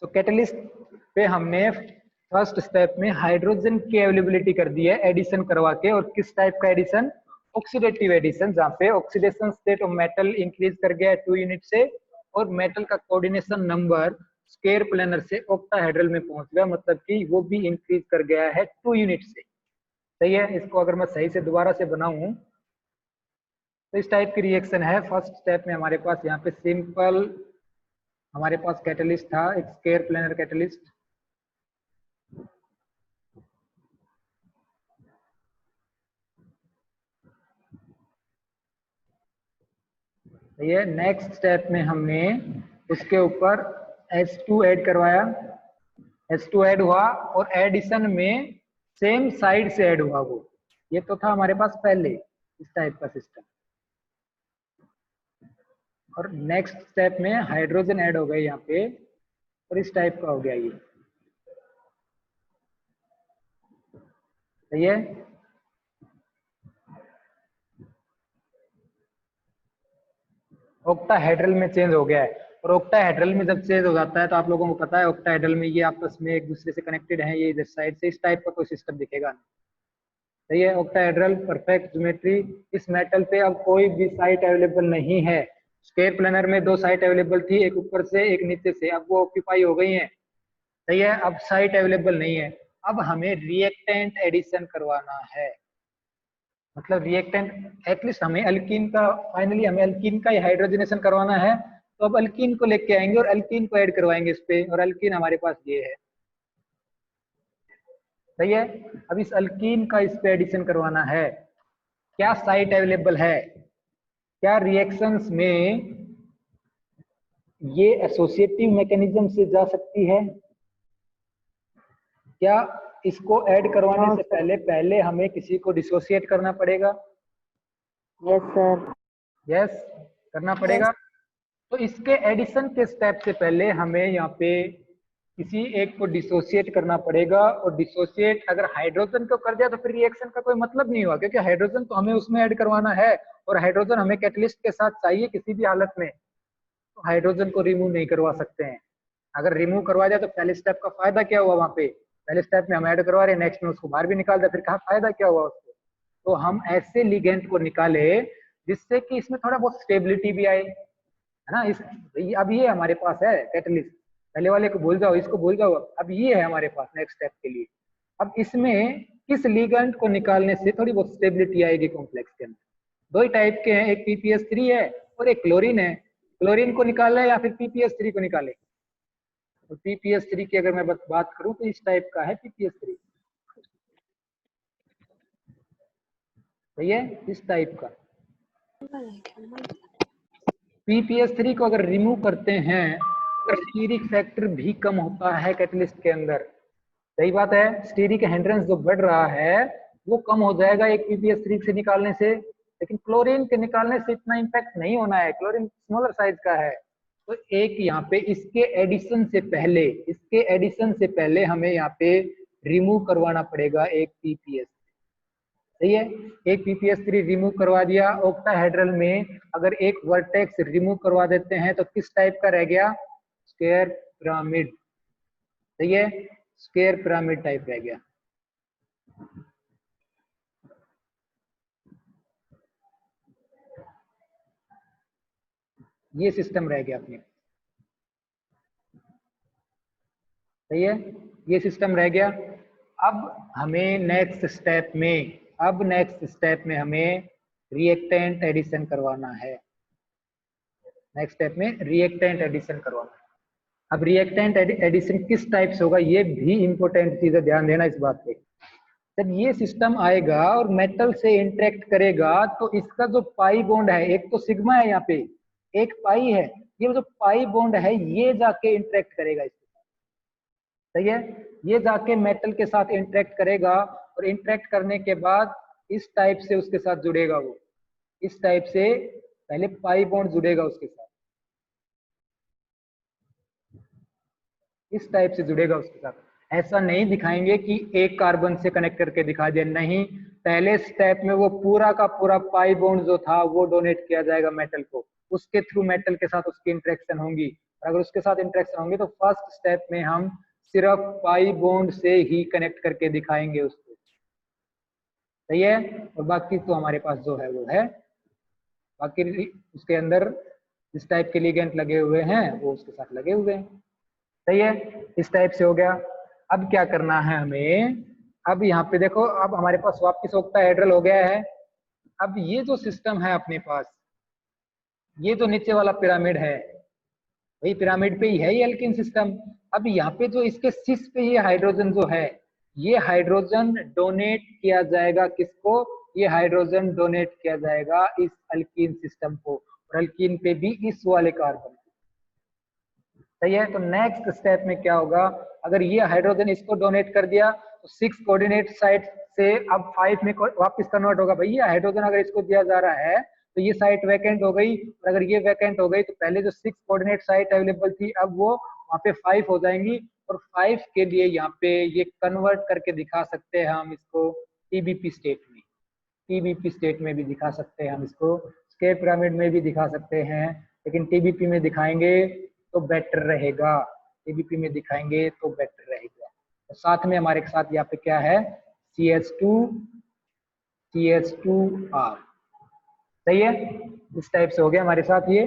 तो कैटलिस्ट पे हमने फर्स्ट स्टेप में हाइड्रोजन की अवेलेबिलिटी कर दी है एडिशन करवा के, और किस टाइप का एडिशन, ऑक्सीडेटिव एडिशन, जहाँ पे oxidation state of metal increase कर गया है 2 यूनिट से, और मेटल का कोऑर्डिनेशन नंबर स्क्वायर प्लेनर से ऑक्टाहेड्रल में पहुंच गया, मतलब कि वो भी इंक्रीज कर गया है 2 यूनिट से। सही है। इसको अगर मैं सही से दोबारा से बनाऊं तो इस टाइप की रिएक्शन है। फर्स्ट स्टेप में हमारे पास यहाँ पे सिंपल हमारे पास कैटलिस्ट था, एक स्क्वायर प्लेनर कैटलिस्ट। ये नेक्स्ट स्टेप में हमने उसके ऊपर H2 ऐड करवाया, H2 ऐड हुआ, और एडिशन में सेम साइड से ऐड हुआ वो। ये तो था हमारे पास पहले इस टाइप का सिस्टम। और नेक्स्ट स्टेप में हाइड्रोजन ऐड हो गए यहाँ पे, और इस टाइप का हो गया ये। सही है। ऑक्टाहेड्रल में चेंज हो गया है, और ऑक्टाहेड्रल में जब चेंज हो जाता है तो आप लोगों को पता है ऑक्टाहेड्रल में ये आपस में एक दूसरे से कनेक्टेड हैं, ये इधर साइड से इस टाइप का कोई सिस्टम दिखेगा नहीं। सही है। Octahedral perfect geometry. इस मेटल पे अब कोई भी साइट अवेलेबल नहीं है। स्क्वायर प्लेनर में 2 साइट अवेलेबल थी, एक ऊपर से एक नीचे से, अब वो ऑक्यूपाई हो गई है। सही है। अब साइट अवेलेबल नहीं है। अब हमें रिएक्टेंट एडिशन करवाना है, मतलब रिएक्टेंट एटलीस्ट हमें अल्कीन का, फाइनली हमें अल्कीन का हाइड्रोजनेशन करवाना है। तो अब अल्कीन को लेके आएंगे और अल्कीन को ऐड करवाएंगे इस पे, और अल्कीन हमारे पास ये है। सही है। अब इस अल्कीन का इस पे एडिशन करवाना है। क्या साइट अवेलेबल है, क्या रिएक्शंस में ये एसोसिएटिव मैकेनिज्म से जा सकती है, क्या इसको ऐड करवाने से पहले हमें किसी को डिसोसिएट करना पड़ेगा? Yes sir. यस, करना पड़ेगा। तो इसके एडिशन के स्टेप से पहले हमें यहाँ पे किसी एक को डिसोसिएट करना पड़ेगा, और डिसोसिएट अगर हाइड्रोजन को कर दिया तो फिर रिएक्शन का कोई मतलब नहीं हुआ, क्योंकि हाइड्रोजन तो हमें उसमें ऐड करवाना है, और हाइड्रोजन हमें कैटलिस्ट के साथ चाहिए किसी भी हालत में। तो हाइड्रोजन को रिमूव नहीं करवा सकते हैं। अगर रिमूव करवा दिया तो पहले स्टेप का फायदा क्या हुआ? वहां पे पहले स्टेप में हम ऐड करवा रहे हैं, नेक्स्ट में उसको बाहर भी निकाल दिया, फिर कहा फायदा क्या हुआ उसको? तो हम ऐसे लिगेंड को निकाले जिससे कि इसमें थोड़ा बहुत स्टेबिलिटी भी आए, है ना। इस अब ये हमारे पास है कैटलिस्ट, पहले वाले को भूल जाओ, इसको भूल जाओ। अब ये है हमारे पास नेक्स्ट स्टेप के लिए। अब इसमें किस लिगेंड को निकालने से थोड़ी बहुत स्टेबिलिटी आएगी कॉम्प्लेक्स के अंदर? 2 ही टाइप के हैं, एक PPS3 है और एक क्लोरीन है। क्लोरीन को निकाले या फिर PPS3 को निकाले? तो PPS3 की अगर मैं बात करूं तो इस टाइप का है PPS3। सही है, इस टाइप का। PPS3 को अगर रिमूव करते हैं तो स्टीरिक फैक्टर भी कम होता है कैटलिस्ट के अंदर। सही बात है। स्टीरिक हिंड्रेंस जो बढ़ रहा है वो कम हो जाएगा एक PPS3 से निकालने से, लेकिन क्लोरीन के निकालने से इतना इम्पैक्ट नहीं होना है, क्लोरीन स्मॉलर साइज का है। तो एक यहाँ पे इसके एडिशन से पहले हमें यहाँ पे रिमूव करवाना पड़ेगा एक PPS। सही है। एक PPS3 रिमूव करवा दिया। ऑक्टाहेड्रल में अगर एक वर्टेक्स रिमूव करवा देते हैं तो किस टाइप का रह गया? Square pyramid. सही है, स्क्वायर पिरामिड टाइप रह गया। ये सिस्टम रह गया अपने। सही है, ये सिस्टम रह गया। अब हमें नेक्स्ट स्टेप में हमें रिएक्टेंट एडिशन करवाना है। नेक्स्ट स्टेप में रिएक्टेंट एडिशन करवाना है। अब रिएक्टेंट एडिशन किस टाइप से होगा ये भी इंपॉर्टेंट चीज है, ध्यान देना इस बात पे। जब ये सिस्टम आएगा और मेटल से इंटरेक्ट करेगा तो इसका जो पाई बॉन्ड है, एक तो सिग्मा है यहाँ पे, एक पाई है, ये जो पाई बॉन्ड है ये जाके इंटरेक्ट करेगा इसके साथ। सही है, ये जाके मेटल के साथ इंटरेक्ट करेगा, और इंटरेक्ट करने के बाद इस टाइप से उसके साथ जुड़ेगा। वो इस टाइप से पहले पाई बॉन्ड जुड़ेगा उसके साथ, इस टाइप से जुड़ेगा उसके साथ। ऐसा नहीं दिखाएंगे कि एक कार्बन से कनेक्ट करके दिखा दिया, नहीं। पहले स्टेप में वो पूरा का पूरा पाई बॉन्ड जो था वो डोनेट किया जाएगा मेटल को, उसके थ्रू मेटल के साथ उसकी इंटरेक्शन होंगी, अगर उसके साथ इंटरेक्शन होंगे तो फर्स्ट स्टेप में हम सिर्फ पाई बॉन्ड से ही कनेक्ट करके दिखाएंगे उसको, सही है। और बाकी तो हमारे पास जो है वो है, बाकी उसके अंदर जिस टाइप के लिगेंड लगे हुए हैं वो उसके साथ लगे हुए हैं, सही है। इस टाइप से हो गया। अब क्या करना है हमें, अब यहाँ पे देखो, अब हमारे पास वापस ऑक्टाहेड्रल हो गया है। अब ये जो सिस्टम है अपने पास, ये जो नीचे वाला पिरामिड है, वही पिरामिड पे ही है ये एल्कीन सिस्टम। अब यहाँ पे जो इसके सिस पे ये हाइड्रोजन जो है, ये हाइड्रोजन डोनेट किया जाएगा किसको, ये हाइड्रोजन डोनेट किया जाएगा इस अल्कीन सिस्टम को, और अल्कीन पे भी इस वाले कार्बन, सही है। तो नेक्स्ट स्टेप में क्या होगा, अगर ये हाइड्रोजन इसको डोनेट कर दिया तो 6 कोऑर्डिनेट साइट से अब 5 में वापस कन्वर्ट होगा। भैया हाइड्रोजन अगर इसको दिया जा रहा है तो ये साइट वैकेंट हो गई, और अगर ये वैकेंट हो गई तो पहले जो 6 कोऑर्डिनेट साइट अवेलेबल थी अब वो वहाँ पे 5 हो जाएंगी, और 5 के लिए यहाँ पे ये कन्वर्ट करके दिखा सकते हैं हम इसको टीबीपी स्टेट में, टीबीपी स्टेट में भी दिखा सकते हैं हम इसको, स्क्वायर पिरामिड में भी दिखा सकते हैं, लेकिन टीबीपी में दिखाएंगे तो बेटर रहेगा, टीबीपी में दिखाएंगे तो बेटर रहेगा। तो साथ में हमारे साथ यहाँ पे क्या है, CH2 CH2R, सही है। इस टाइप से हो गया हमारे साथ ये।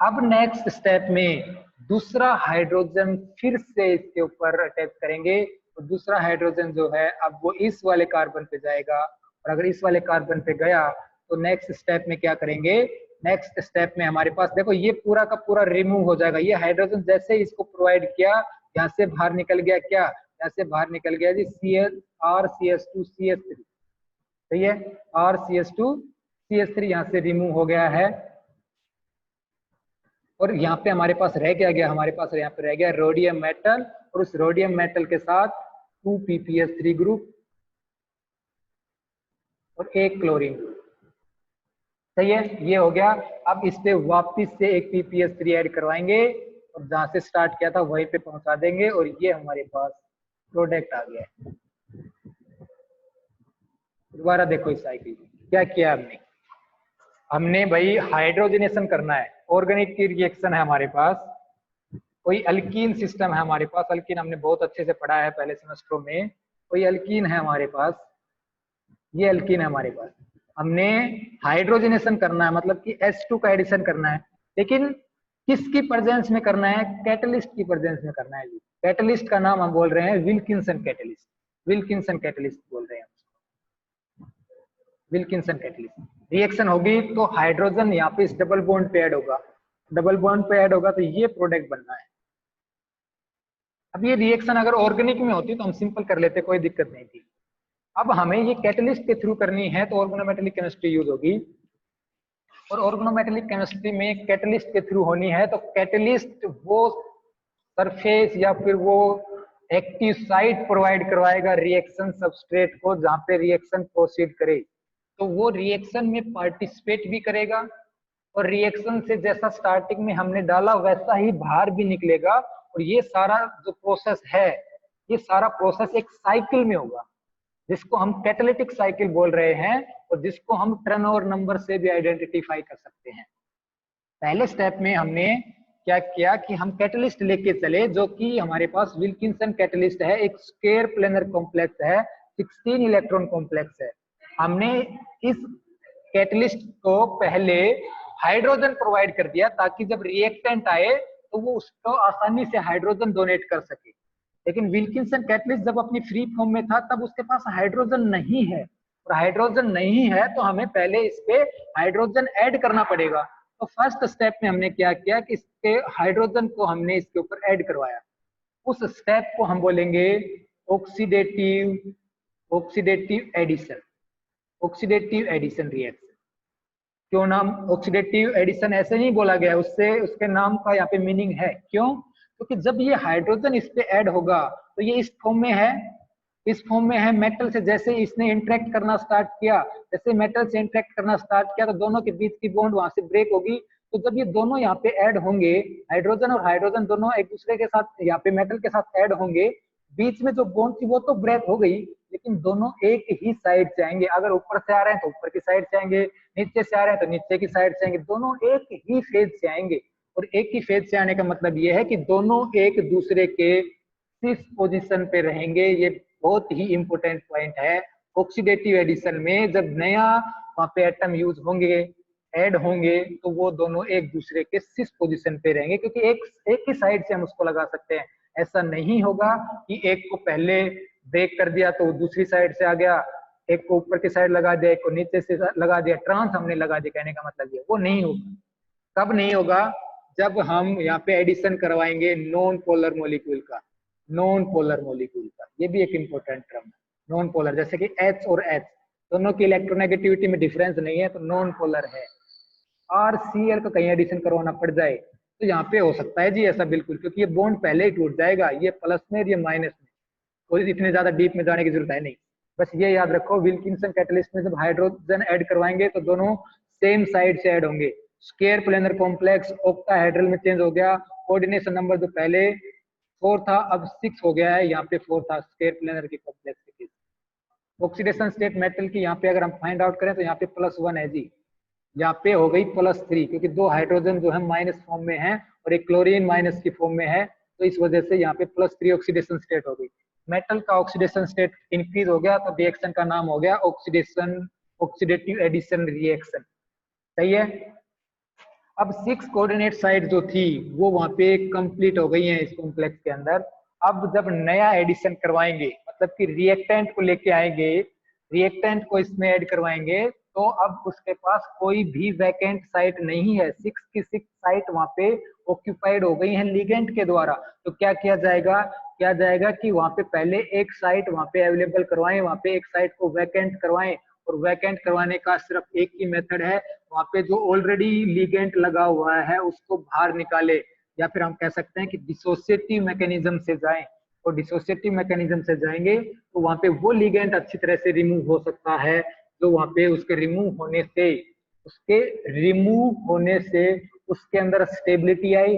अब नेक्स्ट स्टेप में दूसरा हाइड्रोजन फिर से इसके ऊपर अटैच करेंगे, तो दूसरा हाइड्रोजन जो है अब वो इस वाले कार्बन पे जाएगा, और अगर इस वाले कार्बन पे गया तो नेक्स्ट स्टेप में क्या करेंगे, नेक्स्ट स्टेप में हमारे पास देखो ये पूरा का पूरा रिमूव हो जाएगा। ये हाइड्रोजन जैसे ही इसको प्रोवाइड किया, यहाँ से बाहर निकल गया, क्या यहाँ से बाहर निकल गया जी RCH2 CH3, सही है, RCH2 CH3 यहाँ से रिमूव हो गया है। और यहाँ पे हमारे पास रह गया हमारे पास यहाँ पे रह गया रोडियम मेटल, और उस रोडियम मेटल के साथ 2 ppS3 ग्रुप और 1 क्लोरीन ग्रुप, सही है, ये हो गया। अब इस पे वापिस से एक ppS3 ऐड करवाएंगे और जहां से स्टार्ट किया था वहीं पे पहुंचा देंगे, और ये हमारे पास प्रोडक्ट आ गया है। दोबारा देखो इस साइकिल क्या किया हमने भाई हाइड्रोजनेशन करना है, ऑर्गेनिक की रिएक्शन है हमारे पास, कोई अल्कीन सिस्टम है हमारे पास, अल्कीन हमने बहुत अच्छे से पढ़ा है पहले सेमेस्टरों में, कोई अल्कीन है हमारे पास, ये अल्कीन है हमारे पास, हमने हाइड्रोजनेशन करना है, मतलब कि H2 का एडिशन करना है, लेकिन किसकी प्रेजेंस में करना है, कैटलिस्ट की प्रेजेंस में करना है। कैटलिस्ट का नाम हम बोल रहे हैं विल्किंसन कैटलिस्ट, विल्किंसन कैटलिस्ट बोल रहे हैं, विल्किंसन कैटलिस्ट। रिएक्शन होगी तो हाइड्रोजन यहाँ पे इस डबल बॉन्ड पे ऐड होगा, डबल बॉन्ड पे ऐड होगा तो ये प्रोडक्ट बनना है। अब ये रिएक्शन अगर ऑर्गेनिक में होती तो हम सिंपल कर लेते, कोई दिक्कत नहीं थी। अब हमें ये कैटलिस्ट के थ्रू करनी है तो ऑर्गेनोमेटेलिक केमिस्ट्री यूज होगी, और ऑर्गेनोमेटेलिक केमिस्ट्री में कैटलिस्ट के थ्रू होनी है तो कैटलिस्ट वो सरफेस या फिर वो एक्टिव साइट प्रोवाइड करवाएगा रिएक्शन सबस्ट्रेट को जहां पे रिएक्शन प्रोसीड करे, तो वो रिएक्शन में पार्टिसिपेट भी करेगा, और रिएक्शन से जैसा स्टार्टिंग में हमने डाला वैसा ही बाहर भी निकलेगा, और ये सारा जो प्रोसेस है, ये सारा प्रोसेस एक साइकिल में होगा जिसको हम कैटालिटिक साइकिल बोल रहे हैं, और जिसको हम टर्नओवर नंबर से भी आइडेंटिफाई कर सकते हैं। पहले स्टेप में हमने क्या किया कि हम कैटलिस्ट लेके चले, जो कि हमारे पास विल्किंसन कैटलिस्ट है, एक स्क्वायर प्लेनर कॉम्प्लेक्स है, 16 इलेक्ट्रॉन कॉम्प्लेक्स है। हमने इस कैटलिस्ट को पहले हाइड्रोजन प्रोवाइड कर दिया ताकि जब रिएक्टेंट आए तो वो उसको आसानी से हाइड्रोजन डोनेट कर सके, लेकिन विल्किंसन कैटलिस्ट जब अपनी फ्री फॉर्म में था तब उसके पास हाइड्रोजन नहीं है, और हाइड्रोजन नहीं है तो हमें पहले इस पे हाइड्रोजन ऐड करना पड़ेगा। तो फर्स्ट स्टेप में हमने क्या किया कि इसके हाइड्रोजन को हमने इसके ऊपर ऐड करवाया, उस स्टेप को हम बोलेंगे oxidative oxidative addition, oxidative addition reaction. क्यों नाम ऑक्सीडेटिव एडिशन ऐसे नहीं बोला गया, उससे उसके नाम का यहाँ पे मीनिंग है, क्यों, क्योंकि जब ये हाइड्रोजन इस पे ऐड होगा तो ये इस फॉर्म में है, इस फॉर्म में है मेटल से, जैसे इसने इंटरेक्ट करना स्टार्ट किया, जैसे मेटल से इंटरेक्ट करना स्टार्ट किया तो दोनों के बीच की बॉन्ड वहां से ब्रेक होगी, तो जब ये दोनों यहाँ पे ऐड होंगे, हाइड्रोजन और हाइड्रोजन दोनों एक दूसरे के साथ यहाँ पे मेटल के साथ ऐड होंगे, बीच में जो बॉन्ड थी वो तो ब्रेक हो गई, लेकिन दोनों एक ही साइड से आएंगे, अगर ऊपर से आ रहे हैं तो ऊपर की साइड से आएंगे, नीचे से आ रहे हैं तो नीचे की साइड से आएंगे, दोनों एक ही फेज से आएंगे। और एक ही फेज से आने का मतलब ये है कि दोनों एक दूसरे के सिस पोजीशन पे रहेंगे। ये बहुत ही इंपॉर्टेंट पॉइंट है। ऑक्सीडेटिव एडिशन में जब नया वहां पे एटम यूज होंगे, ऐड होंगे, तो वो दोनों एक दूसरे के सिस पोजीशन पे रहेंगे, क्योंकि एक ही साइड से हम उसको लगा सकते हैं। ऐसा नहीं होगा कि एक को पहले ब्रेक कर दिया तो दूसरी साइड से आ गया, एक को ऊपर की साइड लगा दिया, एक को नीचे से लगा दिया, ट्रांस हमने लगा दिया। कहने का मतलब ये वो नहीं होगा। कब नहीं होगा? जब हम यहाँ पे एडिशन करवाएंगे नॉन पोलर मॉलिक्यूल का। नॉन पोलर मॉलिक्यूल का, ये भी एक इंपॉर्टेंट टर्म है। नॉन पोलर, जैसे कि H और H दोनों की इलेक्ट्रोनेगेटिविटी में डिफरेंस नहीं है, तो नॉन पोलर है। RCl का कहीं एडिशन करवाना पड़ जाए तो यहाँ पे हो सकता है जी ऐसा, बिल्कुल, क्योंकि ये बॉन्ड पहले ही टूट जाएगा, ये प्लस में ये माइनस में, कोई इतने ज्यादा डीप में जाने की जरूरत है नहीं। बस ये याद रखो, विल्किंसन कैटलिस्ट में जब हाइड्रोजन ऐड करवाएंगे तो दोनों सेम साइड से ऐड होंगे। स्क्वायर प्लेनर कॉम्प्लेक्स ऑक्टाहेड्रल में चेंज हो गया। कोऑर्डिनेशन नंबर जो पहले 4 था अब 6 हो गया है, यहाँ पे 4 था स्क्वायर प्लेनर की कॉम्प्लेक्स के केस। ऑक्सीडेशन स्टेट मेटल की यहाँ पे अगर हम फाइंड आउट करें तो यहाँ पे +1 है जी, यहाँ पे हो गई +3, क्योंकि 2 हाइड्रोजन जो है माइनस फॉर्म में है और एक क्लोरीन माइनस की फॉर्म में है, तो इस वजह से यहाँ पे +3 ऑक्सीडेशन स्टेट हो गई। मेटल का ऑक्सीडेशन स्टेट इंक्रीज हो गया तो रिएक्शन का नाम हो गया ऑक्सीडेटिव एडिशन रिएक्शन। सही है। अब 6 कोऑर्डिनेट साइड जो थी वो वहां पे कंप्लीट हो गई है इस कॉम्प्लेक्स के अंदर। अब जब नया एडिशन करवाएंगे, मतलब कि रिएक्टेंट को लेके आएंगे, रिएक्टेंट को इसमें ऐड करवाएंगे, तो अब उसके पास कोई भी वैकेंट साइट नहीं है। 6 की 6 साइट वहां पे ऑक्यूपाइड हो गई हैं लिगेंड के द्वारा। तो क्या किया जाएगा कि वहां पे पहले एक साइट वहां पे अवेलेबल करवाएं, वहां पे एक साइट को वैकेंट करवाएं, और वैकेंट करवाने का सिर्फ एक ही मेथड है, वहां पे जो ऑलरेडी लिगेंड लगा हुआ है उसको बाहर निकाले, या फिर हम कह सकते हैं कि डिसोसिएटिव मैकेनिज्म से जाएं। और डिसोसिएटिव मैकेनिज्म से जाएंगे तो वहां पे वो लिगेंड अच्छी तरह से रिमूव हो सकता है, जो वहां पे उसके रिमूव होने से उसके अंदर स्टेबिलिटी आई।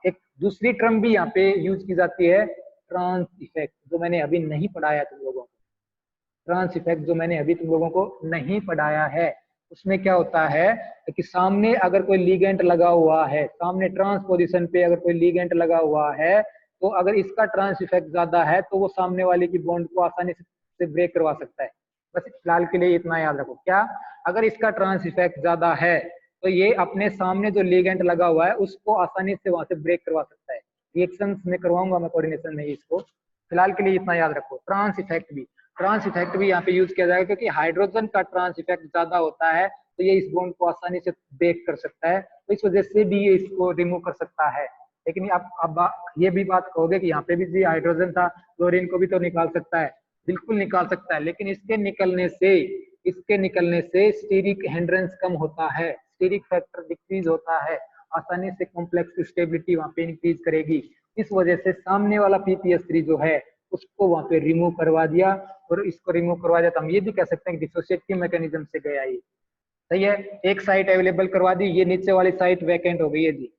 एक दूसरी टर्म भी यहाँ पे यूज की जाती है, ट्रांस इफेक्ट, जो मैंने अभी नहीं पढ़ाया तुम लोगों को। ट्रांस इफेक्ट जो मैंने अभी तुम लोगों को नहीं पढ़ाया है, उसमें क्या होता है कि सामने अगर कोई लिगेंड लगा हुआ है, सामने ट्रांस पोजीशन पे अगर कोई लिगेंड लगा हुआ है, तो अगर इसका ट्रांस इफेक्ट ज्यादा है तो वो सामने वाले की बॉन्ड को आसानी से ब्रेक करवा सकता है। बस फिलहाल के लिए इतना याद रखो। क्या? अगर इसका ट्रांस इफेक्ट ज्यादा है तो ये अपने सामने जो लिगेंड लगा हुआ है उसको आसानी से वहां से ब्रेक करवा सकता है। रिएक्शंस में करवाऊंगा मैं कोऑर्डिनेशन में इसको, फिलहाल के लिए इतना याद रखो। ट्रांस इफेक्ट भी यहाँ पे यूज किया जाएगा, क्योंकि हाइड्रोजन का ट्रांस इफेक्ट ज्यादा होता है तो ये इस बॉन्ड को आसानी से ब्रेक कर सकता है, तो इस वजह से भी ये इसको रिमूव कर सकता है। लेकिन अब ये भी बात कहोगे कि यहाँ पे भी जी हाइड्रोजन था, क्लोरीन को भी तो निकाल सकता है। बिल्कुल निकाल सकता है, लेकिन इसके निकलने से स्टीरिक हिंड्रेंस कम होता है, स्टीरिक फैक्टर डिक्रीज होता है, आसानी से कॉम्प्लेक्स की स्टेबिलिटी वहां पे इंक्रीज करेगी। इस वजह से सामने वाला PPS3 जो है उसको वहां पे रिमूव करवा दिया, और इसको रिमूव करवा दिया तो हम ये भी कह सकते हैं कि डिसोसिएटिव मैकेनिज्म से गया ये। सही है। एक साइट अवेलेबल करवा दी, ये नीचे वाली साइट वैकेंट हो गई है जी,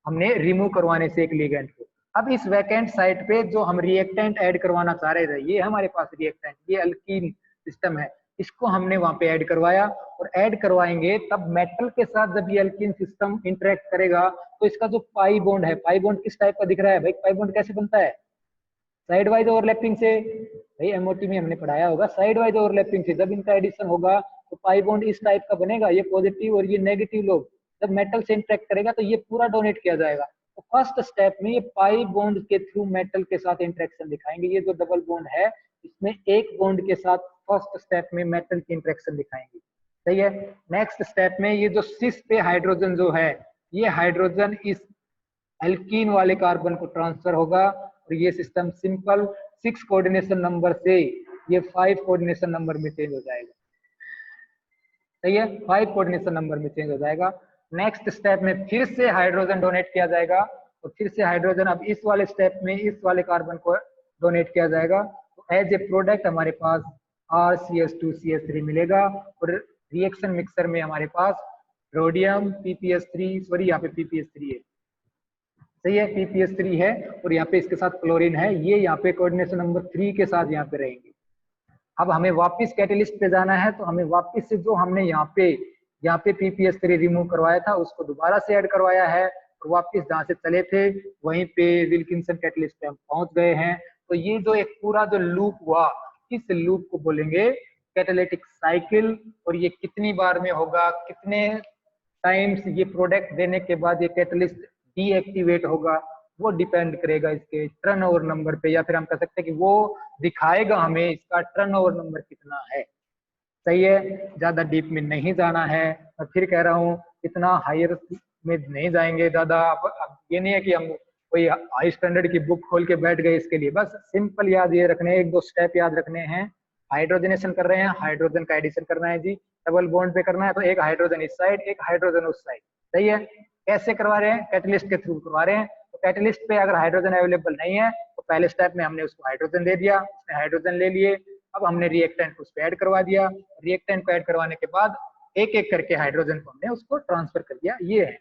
हमने रिमूव करवाने से एक लिगेंड को। अब इस वैकेंट साइट पे जो हम रिएक्टेंट ऐड करवाना चाह रहे थे, ये हमारे पास रिएक्टेंट, ये अल्कीन सिस्टम है, इसको हमने वहां पे ऐड करवाया। और ऐड करवाएंगे तब मेटल के साथ जब ये अल्कीन सिस्टम इंटरेक्ट करेगा तो इसका जो पाई बॉन्ड है, पाई बॉन्ड किस टाइप का दिख रहा है भाई? पाई बॉन्ड कैसे बनता है? साइड वाइज ओवरलैपिंग से। भाई MOT में हमने पढ़ाया होगा, साइड वाइज ओवरलैपिंग से जब इनका एडिशन होगा तो पाई बॉन्ड इस टाइप का बनेगा, ये पॉजिटिव और ये नेगेटिव लोग जब मेटल से इंटरेक्ट करेगा तो ये पूरा डोनेट किया जाएगा। तो फर्स्ट स्टेप में ये पाई बॉन्ड के थ्रू मेटल के साथ इंटरेक्शन दिखाएंगे। ये जो डबल बॉन्ड है इसमें एक बॉन्ड के साथ फर्स्ट स्टेप में मेटल की इंटरेक्शन दिखाएंगे। सही है। नेक्स्ट स्टेप में ये जो सिस पे हाइड्रोजन जो है, ये हाइड्रोजन इस एल्कीन वाले कार्बन को ट्रांसफर होगा, और ये सिस्टम सिंपल 6 कोऑर्डिनेशन नंबर से ये 5 कोऑर्डिनेशन नंबर में चेंज हो जाएगा। सही है। 5 कोऑर्डिनेशन नंबर में चेंज हो जाएगा। नेक्स्ट स्टेप में फिर से हाइड्रोजन डोनेट किया जाएगा, और फिर से हाइड्रोजन अब इस वाले स्टेप में इस वाले कार्बन को डोनेट किया जाएगा। तो एज ए प्रोडक्ट हमारे पास RCH2CH3 मिलेगा, और रिएक्शन मिक्सर में हमारे पास रोडियम PPS3, सॉरी यहाँ पे PPS3 है। सही है, PPS3 है, और यहाँ पे इसके साथ क्लोरीन है। ये यहाँ पे कोऑर्डिनेशन नंबर 3 के साथ यहाँ पे रहेंगे। अब हमें वापस कैटेलिस्ट पे जाना है, तो हमें वापस से जो हमने यहाँ पे यहाँ पे PPS3 रिमूव करवाया था, उसको दोबारा से ऐड करवाया है और वापस जहाँ से चले थे वहीं पे विल्किंसन कैटलिस्ट पे हम पहुंच गए हैं। तो ये जो एक पूरा जो लूप हुआ, इस लूप को बोलेंगे कैटालिटिक साइकिल। और ये कितनी बार में होगा, कितने टाइम्स ये प्रोडक्ट देने के बाद ये कैटलिस्ट डीएक्टिवेट होगा, वो डिपेंड करेगा इसके टर्नओवर नंबर पे, या फिर हम कह सकते हैं कि वो दिखाएगा हमें इसका टर्नओवर नंबर कितना है। सही है, ज्यादा डीप में नहीं जाना है। मैं फिर कह रहा हूँ इतना हायर में नहीं जाएंगे ज्यादा। अब ये नहीं है कि हम कोई हाई स्टैंडर्ड की बुक खोल के बैठ गए इसके लिए, बस सिंपल याद ये रखने, एक दो स्टेप याद रखने हैं। हाइड्रोजनेशन कर रहे हैं, हाइड्रोजन का एडिशन करना है जी, डबल बॉन्ड पे करना है, तो एक हाइड्रोजन इस साइड, एक हाइड्रोजन उस साइड। सही है, कैसे करवा रहे हैं, कैटलिस्ट के थ्रू करवा रहे हैं। तो कैटलिस्ट पे अगर हाइड्रोजन अवेलेबल नहीं है तो पहले स्टेप में हमने उसको हाइड्रोजन दे दिया, उसने हाइड्रोजन ले लिए, अब हमने रिएक्टेंट उस पर ऐड करवा दिया, रिएक्टेंट को ऐड करवाने के बाद एक एक करके हाइड्रोजन को हमने उसको ट्रांसफर कर दिया। ये है,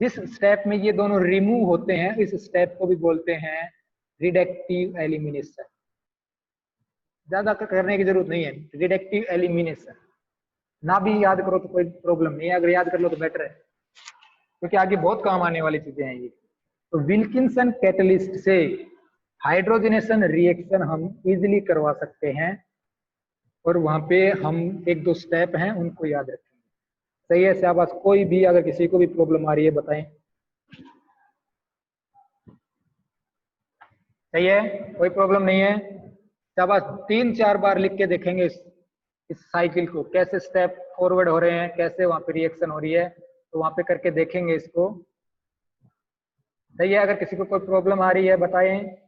जिस स्टेप में ये दोनों रिमूव होते हैं इस स्टेप को भी बोलते हैं रिडक्टिव एलिमिनेशन। ज्यादा करने की जरूरत नहीं है, रिडक्टिव एलिमिनेशन। ना भी याद करो तो कोई प्रॉब्लम नहीं है, अगर याद कर लो तो बेटर है, क्योंकि आगे बहुत काम आने वाली चीजें हैं ये। तो विल्किंसन कैटलिस्ट से हाइड्रोजनेशन रिएक्शन हम इजीली करवा सकते हैं, और वहां पे हम एक दो स्टेप हैं उनको याद रखेंगे। सही है, शाबाश। कोई भी अगर किसी को भी प्रॉब्लम आ रही है बताएं। सही है, कोई प्रॉब्लम नहीं है, शाबाश। 3-4 बार लिख के देखेंगे इस साइकिल को, कैसे स्टेप फॉरवर्ड हो रहे हैं, कैसे वहां पे रिएक्शन हो रही है, तो वहां पे करके देखेंगे इसको। सही है, अगर किसी को कोई प्रॉब्लम आ रही है बताएं।